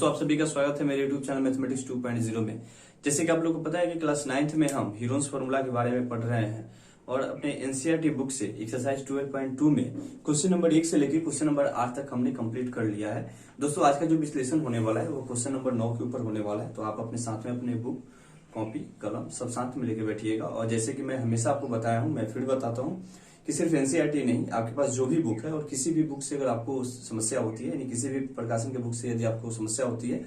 दोस्तों आप सभी का स्वागत है मेरे YouTube चैनल मैथमेटिक्स 2.0 में। जैसे कि आप लोगों को पता है कि क्लास 9th में हम हीरोन्स फार्मूला के बारे में पढ़ रहे हैं और अपने एनसीईआरटी बुक से एक्सरसाइज 12.2 में क्वेश्चन नंबर 1 से लेकर क्वेश्चन नंबर 8 तक हमने कंप्लीट कर लिया है। दोस्तों आज का जो विश्लेषण होने वाला है वो क्वेश्चन नंबर 9 के ऊपर होने वाला है, तो आप अपने साथ में अपने बुक, कॉपी, कलम सब साथ में लेके बैठिएगा। और जैसे कि मैं हमेशा आपको बताया हूँ, मैं फिर बताता हूँ कि सिर्फ एनसीईआरटी नहीं, आपके पास जो भी बुक है और किसी भी बुक से अगर आपको समस्या होती है, यानी किसी भी प्रकाशन के बुक से यदि आपको समस्या होती है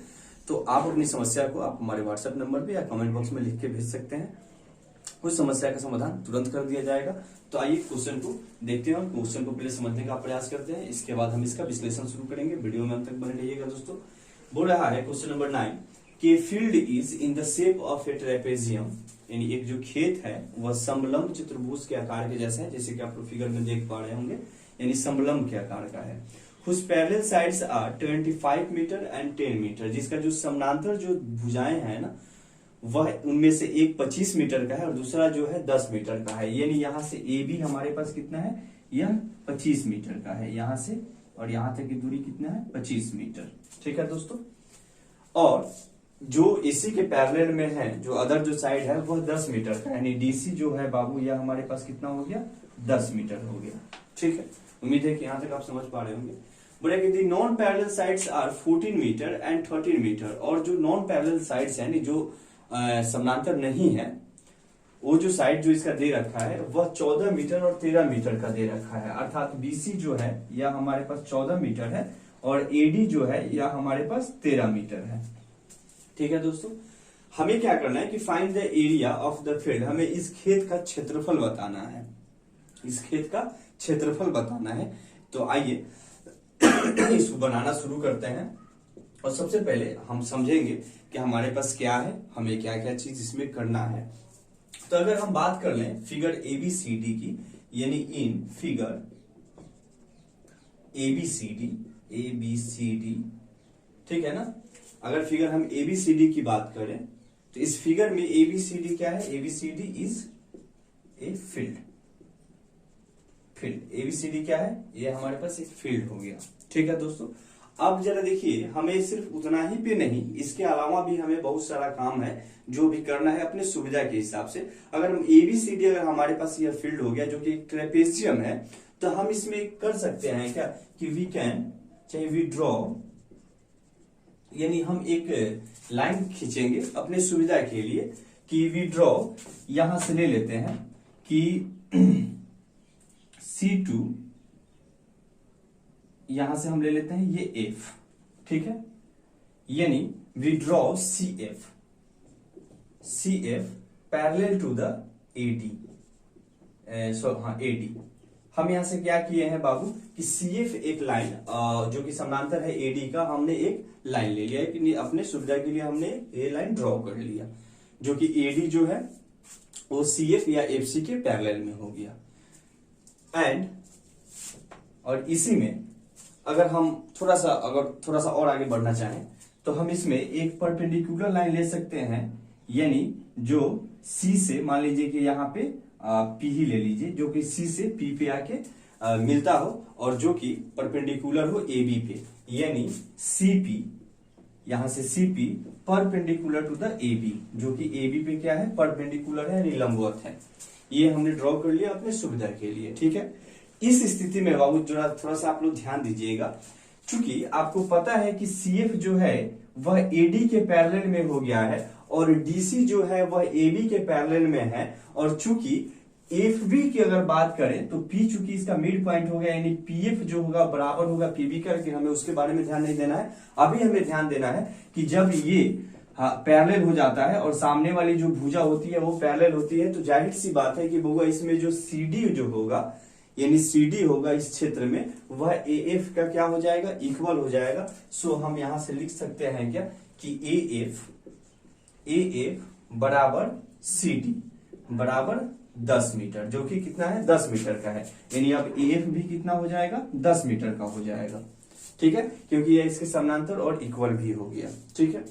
तो आप अपनी समस्या को आप हमारे व्हाट्सएप नंबर पे या कमेंट बॉक्स में लिख के भेज सकते हैं। उस समस्या का समाधान तुरंत कर दिया जाएगा। तो आइए क्वेश्चन को देखते हैं और क्वेश्चन को पहले समझने का प्रयास करते हैं, इसके बाद हम इसका विश्लेषण शुरू करेंगे। वीडियो में अंत तक बने रहिएगा। दोस्तों बोल रहा है क्वेश्चन नंबर 9 कि field is in the shape of A trapezium, यानी एक जो खेत है वह समलंब चतुर्भुज के आकार के जैसा है, जैसे कि आप लोग फिगर में देख पा रहे होंगे, यानी समलंब के आकार का है। Whose parallel sides are 25 metre and 10 metre, जिसका जो समानांतर जो भुजाएं हैं ना वह उनमें से एक 25 मीटर का है और दूसरा जो है 10 मीटर का है। यानी यहाँ से ए बी हमारे पास कितना है, यह 25 मीटर का है, यहाँ से और यहाँ तक की दूरी कितना है, 25 मीटर। ठीक है दोस्तों, और जो इसी के पैरेलल में है जो अदर जो साइड है वह 10 मीटर का, यानी डीसी जो है बाबू यह हमारे पास कितना हो गया, 10 मीटर हो गया। ठीक है, उम्मीद है कि यहाँ तक आप समझ पा रहे होंगे। बोले कि the non parallel sides are 14 metre and 13 metre, और जो नॉन पैरेलल साइड्स यानी जो समानांतर नहीं है, वो जो साइड जो इसका दे रखा है वह 14 मीटर और 13 मीटर का दे रखा है। अर्थात बीसी जो है यह हमारे पास 14 मीटर है और एडी जो है यह हमारे पास 13 मीटर है। ठीक है दोस्तों, हमें क्या करना है कि find the area of the field, हमें इस खेत का क्षेत्रफल बताना है, इस खेत का क्षेत्रफल बताना है। तो आइए इसको बनाना शुरू करते हैं और सबसे पहले हम समझेंगे कि हमारे पास क्या है, हमें क्या क्या चीज इसमें करना है। तो अगर हम बात कर लें फिगर एबीसीडी की, यानी इन फिगर एबीसीडी, ठीक है ना। अगर फिगर हम एबीसीडी की बात करें तो इस फिगर में एबीसीडी क्या है, ABCD is a field. ABCD क्या है, ये हमारे पास एक फील्ड हो गया। ठीक है दोस्तों, अब जरा देखिए, हमें सिर्फ उतना ही पे नहीं, इसके अलावा भी हमें बहुत सारा काम है जो भी करना है अपने सुविधा के हिसाब से। अगर हम एबीसीडी, अगर हमारे पास यह फील्ड हो गया जो कि एक ट्रेपेजियम है, तो हम इसमें कर सकते हैं क्या कि वी कैन, चाहे वी ड्रॉ, यानी हम एक लाइन खींचेंगे अपने सुविधा के लिए कि वी ड्रॉ, यहां से ले लेते हैं कि C2, यहां से हम ले लेते हैं ये F, ठीक है, यानी we draw CF parallel to the AD, AD। हम यहां से क्या किए हैं बाबू कि CF एक लाइन जो कि समानांतर है AD का, हमने एक लाइन ले लिया है कि अपने सुविधा के लिए हमने ये लाइन ड्रॉ कर लिया, जो कि AD जो है वो CF या FC के पैरेलल में हो गया। एंड और इसी में अगर हम थोड़ा सा और आगे बढ़ना चाहें तो हम इसमें एक परपेंडिकुलर लाइन ले सकते हैं, यानी जो C से, मान लीजिए कि यहाँ पे P ही ले लीजिए, जो कि C से P पे आके मिलता हो और जो कि परपेंडिकुलर हो AB पे, यानी CP, यहां से CP perpendicular to the AB, जो कि AB पे क्या है, परपेंडिकुलर है, यानी लंबवत है। ये हमने ड्रॉ कर लिया अपने सुविधा के लिए। ठीक है, इस स्थिति में बाबू जरा थोड़ा सा आप लोग ध्यान दीजिएगा, क्योंकि आपको पता है कि CF जो है वह AD के पैरेलल में हो गया है और DC जो है वह AB के पैरेलल में है, और चूंकि FB की अगर बात करें तो P चूंकि इसका मिड पॉइंट हो गया, यानी PF जो होगा बराबर होगा PB का, लेकिन हमें उसके बारे में ध्यान नहीं देना है। अभी हमें ध्यान देना है कि जब ये पैरेलल हो जाता है और सामने वाली जो भुजा होती है वो पैरेलल होती है, तो जाहिर सी बात है कि होगा इसमें जो CD जो होगा, यानी CD होगा इस क्षेत्र में, वह AF का क्या हो जाएगा, इक्वल हो जाएगा। सो हम यहां से लिख सकते हैं क्या कि AF बराबर CD बराबर 10 मीटर, जो कि कितना है, 10 मीटर का है, यानी अब AF भी कितना हो जाएगा, 10 मीटर का हो जाएगा। ठीक है, क्योंकि यह इसके समानांतर और इक्वल भी हो गया। ठीक है,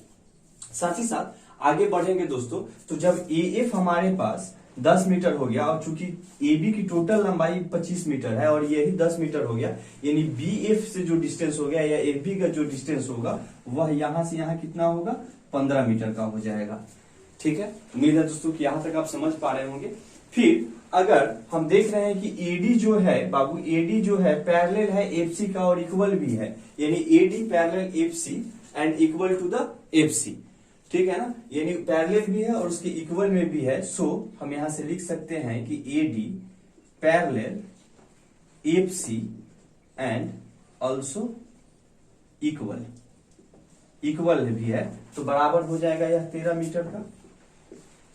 साथ ही साथ आगे बढ़ेंगे दोस्तों, तो जब AF हमारे पास 10 मीटर हो गया, और चूंकि AB की टोटल लंबाई 25 मीटर है और यही 10 मीटर हो गया, यानी BF से जो डिस्टेंस हो गया या AB का जो डिस्टेंस होगा वह यहां से यहां कितना होगा, 15 मीटर का हो जाएगा। ठीक है, उम्मीद है दोस्तों कि यहां तक आप समझ पा रहे होंगे। फिर अगर हम देख रहे हैं कि AD जो है बाबू, AD जो है पैरेलल है FC का और इक्वल भी है, यानी AD parallel FC and equal to the FC, ठीक है ना, यानी पैरेलल भी है और उसके इक्वल में भी है। सो हम यहां से लिख सकते हैं कि AD parallel FC and also equal, equal भी है तो बराबर हो जाएगा यह 13 मीटर का,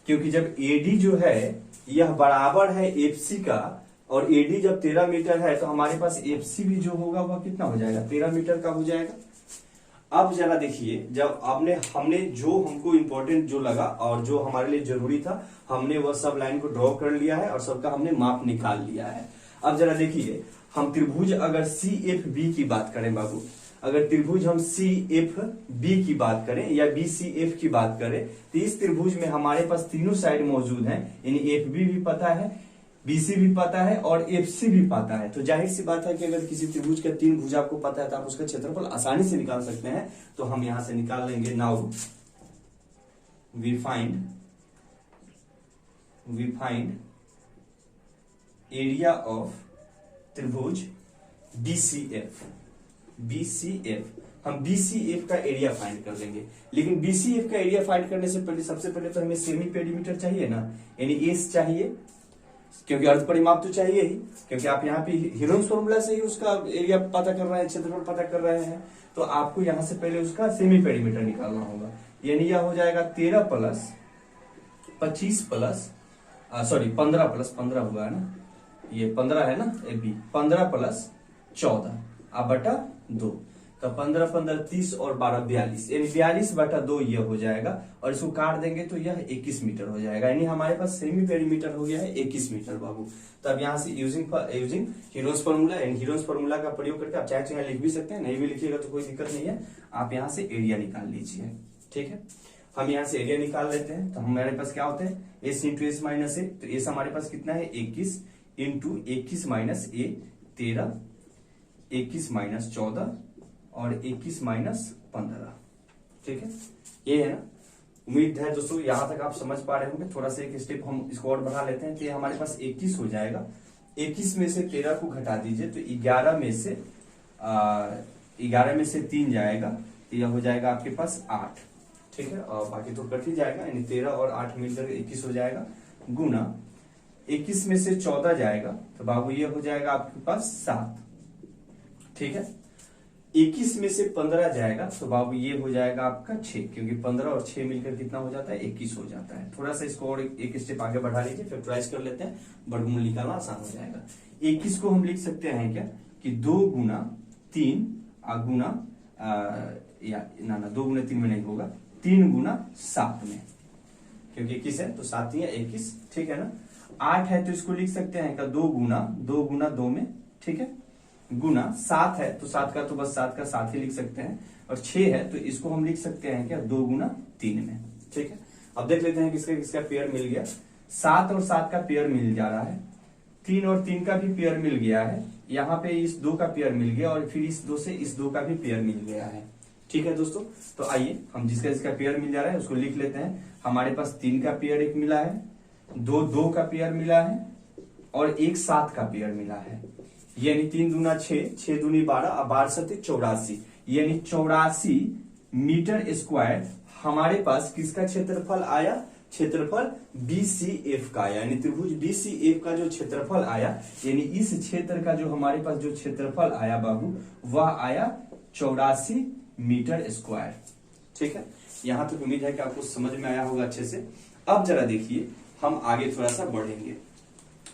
क्योंकि जब AD जो है यह बराबर है FC का और AD जब 13 मीटर है तो हमारे पास FC भी जो होगा वह कितना हो जाएगा, 13 मीटर का हो जाएगा। अब जरा देखिए, जब हमने जो हमको इंपॉर्टेंट जो लगा और जो हमारे लिए जरूरी था, हमने वह सब लाइन को ड्रॉ कर लिया है और सबका हमने माप निकाल लिया है। अब जरा देखिए, हम त्रिभुज अगर CFB की बात करें बाबू, अगर त्रिभुज हम CFB की बात करें या BCF की बात करें, तो इस त्रिभुज में हमारे पास तीनों साइड मौजूद हैं, यानी FB भी पता है, BC भी पता है और FC भी पता है। तो जाहिर सी बात है कि अगर किसी त्रिभुज का 3 भुज आपको पता है तो आप उसका क्षेत्रफल आसानी से निकाल सकते हैं। तो हम यहां से निकाल लेंगे। Now we find area of त्रिभुज BCF। हम BCF का एरिया फाइंड कर लेंगे, लेकिन BCF का एरिया फाइंड करने से पहले सबसे पहले तो हमें सेमी पेरीमीटर चाहिए ना, यानी एस चाहिए, क्योंकि अर्ध परिमाप तो चाहिए ही, क्योंकि आप यहाँ पे हीरोन्स फॉर्मूला से ही उसका एरिया पता कर रहे हैं, क्षेत्रफल पता कर रहे हैं, तो आपको यहां से पहले उसका सेमी पेरीमीटर निकालना होगा। यानी यह हो जाएगा 13 प्लस 25 प्लस 15 प्लस 15 हुआ है ना, ये 15 है ना, AB 15 प्लस 14 अब बटा 2, तो 15 15 30 और 12 42, यानी 42 बटा 2 ये हो जाएगा, और इसको काट देंगे तो यह 21 मीटर हो जाएगा। यानी हमारे पास सेमी पेरीमीटर हो गया है 21 मीटर बाबू। तो अब यहाँ से यूजिंग हीरोन्स फार्मूला, यानी हीरोन्स फार्मूला का प्रयोग करके आप चाहे लिख भी सकते हैं, नहीं भी लिखिएगा तो कोई दिक्कत नहीं है, आप यहाँ से एरिया निकाल लीजिए। ठीक है, हम यहाँ से एरिया निकाल लेते हैं। तो हमारे पास क्या होता है, एस इंटू एस माइनस ए, तो एस हमारे पास कितना है 21 इंटू 21 माइनस ए 13, 21 माइनस 14 और 21 माइनस 15। ठीक है, ये है ना। उम्मीद है दोस्तों यहां तक आप समझ पा रहे होंगे। थोड़ा सा एक स्टेप हम इसको और बढ़ा लेते हैं, तो ये हमारे पास 21 हो जाएगा। 21 में से 13 को घटा दीजिए तो 11 में से 3 जाएगा, तो यह हो जाएगा आपके पास 8। ठीक है, और बाकी तो कट ही जाएगा, यानी 13 और 8 मिलकर 21 हो जाएगा, गुना 21 में से 14 जाएगा तो बाबू ये हो जाएगा आपके पास 7। ठीक है, 21 में से 15 जाएगा तो बाबू ये हो जाएगा आपका 6, क्योंकि 15 और 6 मिलकर कितना हो जाता है 21 हो जाता है। थोड़ा सा इसको और एक स्टेप आगे बढ़ा लीजिए, फैक्टराइज कर लेते हैं, वर्गमूल निकालना आसान हो जाएगा। 21 को हम लिख सकते हैं क्या कि 2 गुना 3 गुना 2 गुना 3 में नहीं होगा, 3 गुना 7 में, क्योंकि 21 है तो 7 या 21। ठीक है ना, 8 है तो इसको लिख सकते हैं क्या 2 गुना 2 में। ठीक है, गुना 7 है तो 7 का तो बस 7 का 7 ही लिख सकते हैं, और 6 है तो इसको हम लिख सकते हैं क्या 2 गुना 3 में। ठीक है, अब देख लेते हैं किसका पेयर मिल गया। 7 और 7 का पेयर मिल जा रहा है, 3 और 3 का भी पेयर मिल गया है, यहाँ पे इस 2 का पेयर मिल गया, और फिर इस 2 से इस 2 का भी पेयर मिल गया है। ठीक है दोस्तों, तो आइए हम जिसका पेयर मिल जा रहा है उसको लिख लेते हैं। हमारे पास 3 का पेयर एक मिला है, 2 का पेयर मिला है, और 1 7 का पेयर मिला है, यानी 3 दूना 6, 6 दूनी 12, अब 12 सत्ते 84, यानी 84 मीटर स्क्वायर हमारे पास किसका क्षेत्रफल आया, क्षेत्रफल BCF का आया, यानी त्रिभुज BCF का जो क्षेत्रफल आया, यानी इस क्षेत्र का जो हमारे पास जो क्षेत्रफल आया बाबू वह आया 84 मीटर स्क्वायर। ठीक है, यहां तक उम्मीद है कि आपको समझ में आया होगा अच्छे से। अब जरा देखिए हम आगे थोड़ा सा बढ़ेंगे।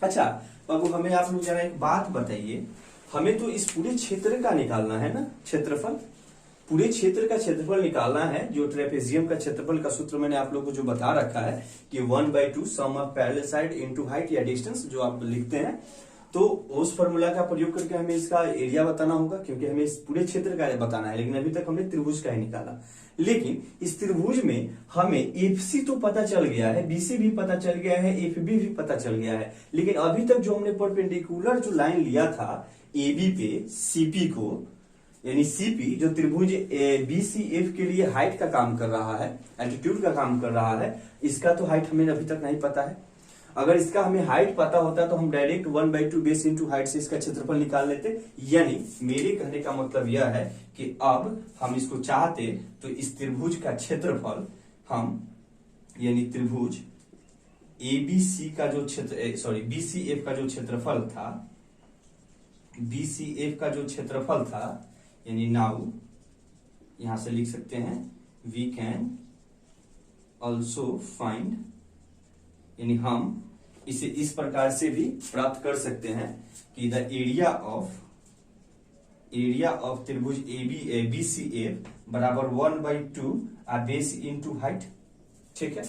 अच्छा बाबू, हमें आप लोग जरा एक बात बताइए, हमें तो इस पूरे क्षेत्र का निकालना है ना क्षेत्रफल, पूरे क्षेत्र का क्षेत्रफल निकालना है। जो ट्रेपेजियम का क्षेत्रफल का सूत्र मैंने आप लोगों को जो बता रखा है कि 1/2 sum of parallel side into height या डिस्टेंस जो आप लिखते हैं, तो उस फॉर्मूला का प्रयोग करके हमें इसका एरिया बताना होगा, क्योंकि हमें इस पूरे क्षेत्र का बताना है। लेकिन अभी तक हमने त्रिभुज का ही निकाला। लेकिन इस त्रिभुज में हमें एफसी तो पता चल गया है, बीसी भी पता चल गया है, एफबी भी पता चल गया है। लेकिन अभी तक जो हमने परपेंडिकुलर जो लाइन लिया था एबी पे सीपी को, यानी सीपी जो त्रिभुज बीसीएफ के लिए हाइट का काम कर रहा है, एल्टीट्यूड का काम कर रहा है, इसका तो हाइट हमें अभी तक नहीं पता है। अगर इसका हमें हाइट पता होता तो हम डायरेक्ट 1/2 बेस इंटू हाइट से इसका क्षेत्रफल निकाल लेते। यानी मेरे कहने का मतलब यह है कि अब हम इसको चाहते तो इस त्रिभुज का क्षेत्रफल हम, यानी त्रिभुज एबीसी का जो क्षेत्र बीसीएफ का जो क्षेत्रफल था, बीसीएफ का जो क्षेत्रफल था, यानी नाउ यहां से लिख सकते हैं वी कैन ऑल्सो फाइंड, यानी हम इसे इस प्रकार से भी प्राप्त कर सकते हैं कि द एरिया ऑफ त्रिभुज बीसीएफ बराबर 1/2 बेस इंटू हाइट। ठीक है,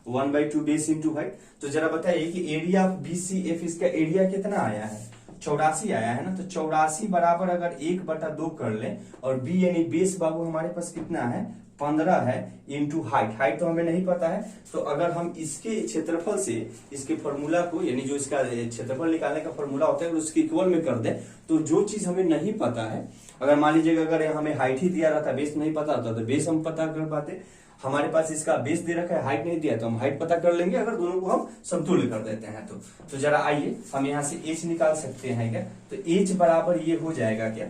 1/2 बेस इंटू हाइट। तो जरा बताइए कि एरिया ऑफ बीसीएफ, इसका एरिया कितना आया है? 84 आया है ना। तो 84 बराबर अगर 1/2 कर ले, और बी यानी बेस बाबू हमारे पास कितना है? 15 है, इंटू हाइट तो हमें नहीं पता है। तो अगर हम इसके क्षेत्रफल से इसके फॉर्मूला को, यानी जो इसका क्षेत्रफल निकालने का फॉर्मूला होता है, उसके इक्वल में कर दे, तो जो चीज हमें नहीं पता है, अगर मान लीजिएगा अगर हमें हाइट ही दिया रहता, बेस नहीं पता होता, तो बेस हम पता कर पाते। हमारे पास इसका बेस दे रखा है, हाइट नहीं दिया, तो हम हाइट पता कर लेंगे अगर दोनों को हम समतुल्य कर देते हैं तो जरा आइए हम यहाँ से h निकाल सकते हैं क्या? तो h बराबर ये हो जाएगा क्या?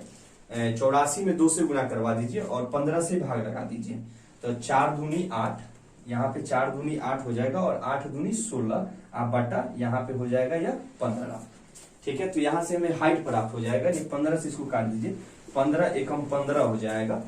84 में 2 से गुणा करवा दीजिए और 15 से भाग लगा दीजिए। तो 4 दूनी 8, यहाँ पे 4 दूनी 8 हो जाएगा, और 8 दूनी 16 बटा यहाँ पे हो जाएगा या 15। ठीक है, तो यहाँ से हमें हाइट प्राप्त हो जाएगा। ये 15 से इसको काट दीजिए, 15 एकम 15 हो जाएगा,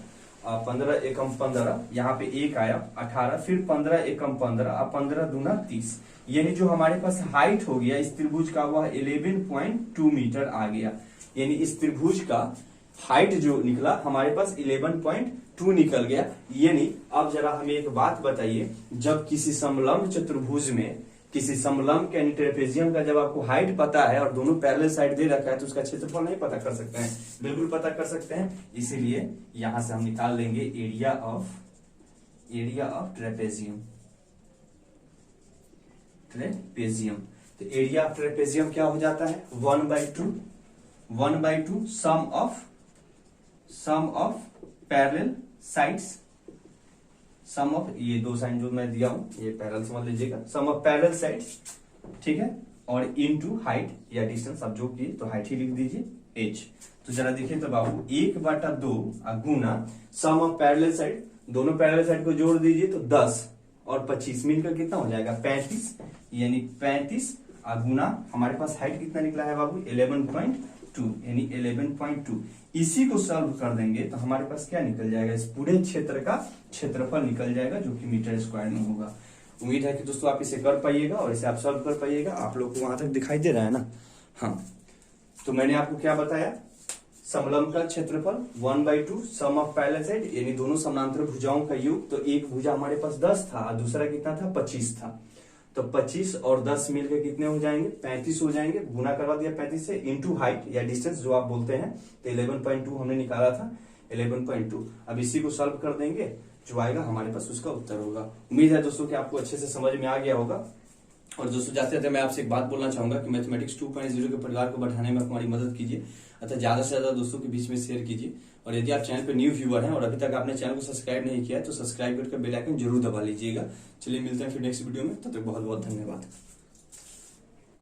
15 एकम 15, यहाँ पे 1 आया 18, फिर 15 एकम 15, 15 दूना 30। यानी जो हमारे पास हाइट हो गया इस त्रिभुज का वह 11.2 मीटर आ गया। यानी इस त्रिभुज का हाइट जो निकला हमारे पास 11.2 निकल गया। यानी अब जरा हमें एक बात बताइए, जब किसी समलंब चतुर्भुज में, किसी समलंब के ट्रेपेजियम का जब आपको हाइट पता है और दोनों पैरेलल साइड दे रखा है, तो उसका क्षेत्रफल नहीं पता कर सकते हैं? बिल्कुल पता कर सकते हैं। इसीलिए यहां से हम निकाल लेंगे एरिया ऑफ ट्रेपेजियम। तो एरिया ऑफ ट्रेपेजियम क्या हो जाता है? 1/2 sum of parallel sides, sum of, ये 2 साइन जो मैं दिया हूं ये पैरेलल समझ लीजिएगा, सम ऑफ पैरेलल साइड्स। ठीक है, और इनटू हाइट या डिस्टेंस, आप जो किए तो हाइट ही लिख दीजिए h। तो जरा देखिए तो बाबू 1/2 गुना सम ऑफ पैरेलल साइड, दोनों पैरेलल साइड को जोड़ दीजिए तो 10 और 25 मिलकर कितना हो जाएगा? 35। यानी 35 गुना हमारे पास हाइट कितना निकला है बाबू? 11.2, यानी 11.2। इसी को सॉल्व कर देंगे तो हमारे पास क्या निकल जाएगा? इस पूरे क्षेत्र का क्षेत्रफल निकल जाएगा, जो कि मीटर स्क्वायर में होगा। उम्मीद है कि दोस्तों आप इसे कर पाइएगा और इसे आप सॉल्व कर पाइएगा। आप लोग को वहां तक दिखाई दे रहा है ना? हाँ, तो मैंने आपको क्या बताया? समलंब का क्षेत्रफल 1/2 सम ऑफ पैरेलल साइड, यानी दोनों समानांतर भुजाओं का योग। तो एक भुजा हमारे पास 10 था, दूसरा कितना था? 25 था। तो 25 और 10 मिलकर कितने हो जाएंगे? 35 हो जाएंगे। गुना करवा दिया 35 से, इंटू हाइट या डिस्टेंस जो आप बोलते हैं, तो 11.2 हमने निकाला था, 11.2। अब इसी को सॉल्व कर देंगे, जो आएगा हमारे पास उसका उत्तर होगा। उम्मीद है दोस्तों कि आपको अच्छे से समझ में आ गया होगा। और दोस्तों जाते जाते मैं आपसे एक बात बोलना चाहूंगा कि मैथमेटिक्स 2.0 के परिवार को बढ़ाने में हमारी मदद कीजिए, अतः ज्यादा से ज्यादा दोस्तों के बीच में शेयर कीजिए। और यदि आप चैनल पे न्यू व्यूअर हैं और अभी तक आपने चैनल को सब्सक्राइब नहीं किया है, तो सब्सक्राइब करके बेल आइकन जरूर दबा लीजिएगा। चलिए मिलते हैं फिर नेक्स्ट वीडियो में, तब तक बहुत बहुत धन्यवाद।